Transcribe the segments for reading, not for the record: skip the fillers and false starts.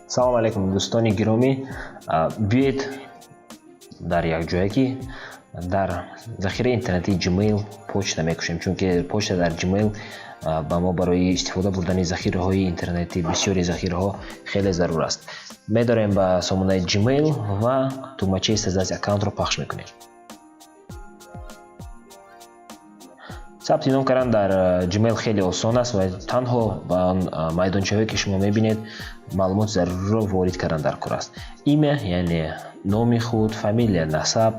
салом алейкум дӯстони гиромӣ, биёед дар якҷояки дар захираи интернетии Gmail почта мекушем, чунки почта дар Gmail ба мо барои истифода бурдани захираҳои интернетӣ бисёри захираҳо хеле зарур аст. Медорем ба сомонаи Gmail ва тугмачаи создаси аккаунтро пахш мекунем. сабти ном кардан дар Gmail хеле осон аст ва танҳо ба он майдончаҳое ки шумо мебинед маълумоти зарурро ворид кардан дар кор аст. Имя, яъне номи худ, фамилия, насаб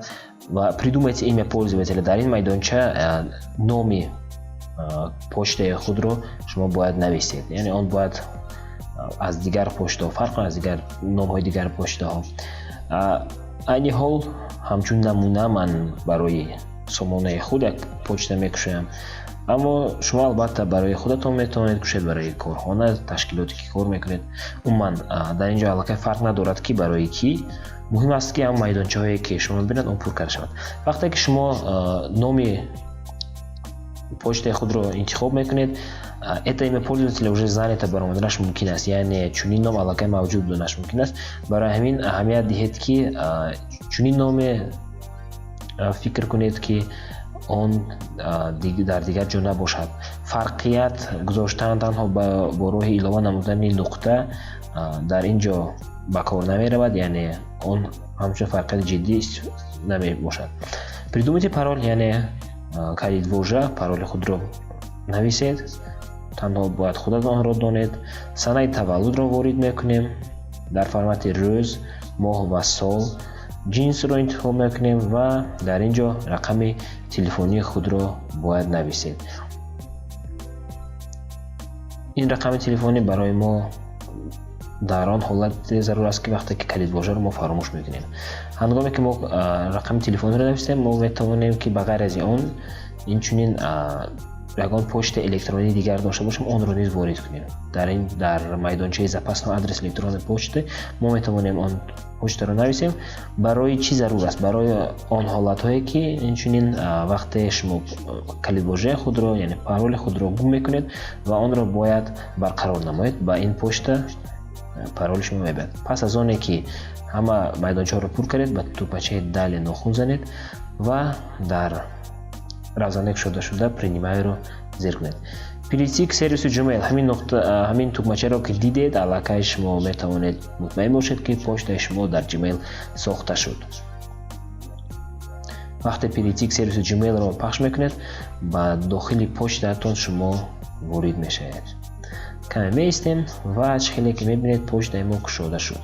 ва придумайте имя пользователя. Дар ин майдонча номи почтаи худро шумо бояд нависед, яъне он бояд аз дигар почтаҳо фарқ кунад, аз дигар номҳои дигар почтаҳо. айни ҳол ҳамчун намуна ман барои сомонаи худ як почта мекушоям, аммо шумо албатта барои худатон метавонед кушед, барои корхона, ташкилоте ки кор мекунед. Умуман дар ин ҷо аллакай фарқ надорад ки барои ки, муҳим аст ки ҳам майдончаҳое ки шумо мебинед он пур карда шавад. вақте ки шумо номи почтаи худро интихоб мекунед, это имя пользователя уже занято баромаданаш мумкин аст, яъне чунин ном аллакай мавҷуд буданаш мумкин аст. Барои ҳамин аҳамият диҳед ки чунин номе фикр кунед ки он дар дигар ҷо набошад. Фарқият гузоштан танҳо бо роҳи илова намудани нуқта дар ин ҷо ба кор намеравад, яъне он ҳамчун фарқияти ҷиддӣ намебошад. Придумайте парол, яъне калидвожа, пароли худро нависед, танҳо бояд худатонро донед. санаи таваллудро ворид мекунем дар формати рӯз, моҳ ва сол. ҷинсро интихоб мекунем ва дар ин ҷо рақами телефонии худро бояд нависед. ин рақами телефонӣ барои мо дар он ҳолате зарур аст ки вақте ки калидвожаро мо фаромӯш мекунем. ҳангоме ки мо рақами телефонро нависем, мо метавонем ки ба ғайр аз он инчунин ягон почтаи электронии дигар дошта бошем, онро низ ворид кунем. дар майдончаи запасҳо адрес электронной почты мо метавонем он почтаро нависем. Барои чӣ зарур аст? Барои он ҳолатҳое ки инчунин вақте шумо калидвожаи худро, яъне пароли худро гум мекунед ва онро бояд барқарор намоед, ба ин почта пароли шумо мебиёд. Пас аз оне ки ҳама майдончаҳоро пур кардед, ба тӯбачаи дале нохун занед ва дар равзандаи кушода шуда принимайро зер кунед. Перейти к сервису Gmail. ҳамин тугмачаро ки дидед, аллакай шумо метавонед мутмаин бошед ки почтаи шумо дар Gmail сохта шуд. вақте перейти к сервису Gmail-ро пахш мекунед, ба дохили почтаатон шумо ворид мешавед. каме меистем ва чихеле ки мебинед почтаи мо кушода шуд.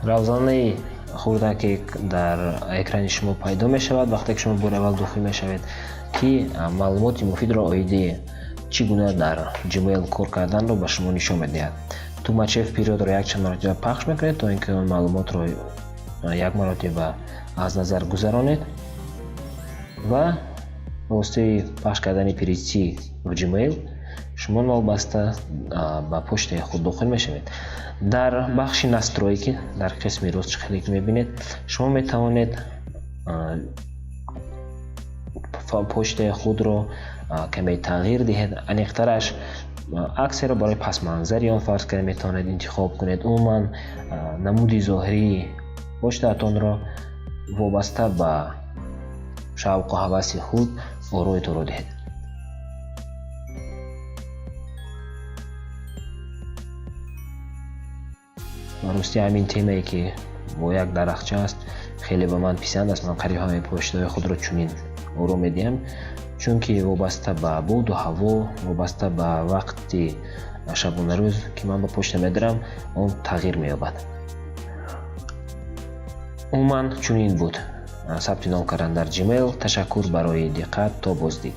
равзанаи хурдаке дар экрани шумо пайдо мешавад вақте ки шумо бори аввал дохил мешавед, ки маълумоти муфидро оиди чӣ гуна дар Gmail кор карданро ба шумо нишон медиҳад. тугмачаи вперёдро якчанд маротиба пахш мекунед то ин ки он маълумотро як маротиба аз назар гузаронед ва ба воситаи пахш кардани перейти в Gmail шумо новбаста ба почтаи худ дохил мешавед. дар бахши настройки дар қисми рост чихеле ки мебинед, шумо метавонед почтаи худро каме тағйир диҳед. аниқтараш аксеро барои пасманзари он фарз карда метавонед интихоб кунед. умуман намуди зоҳирии почтаатонро вобаста ба шавқу ҳаваси худ ороитонро диҳед. рости ҳамин темае ки бо як дарахча аст хеле ба ман писанд аст. ман қариб ҳамаи почтаҳои худро чунин оро медиҳам, чунки вобаста ба боду ҳаво, вобаста ба вақти шабонарӯз ки ман ба почта медарам, он тағйир меёбад. умуман чунин буд сабти ном кардан дар Gmail. ташаккур барои диққат. то боздид.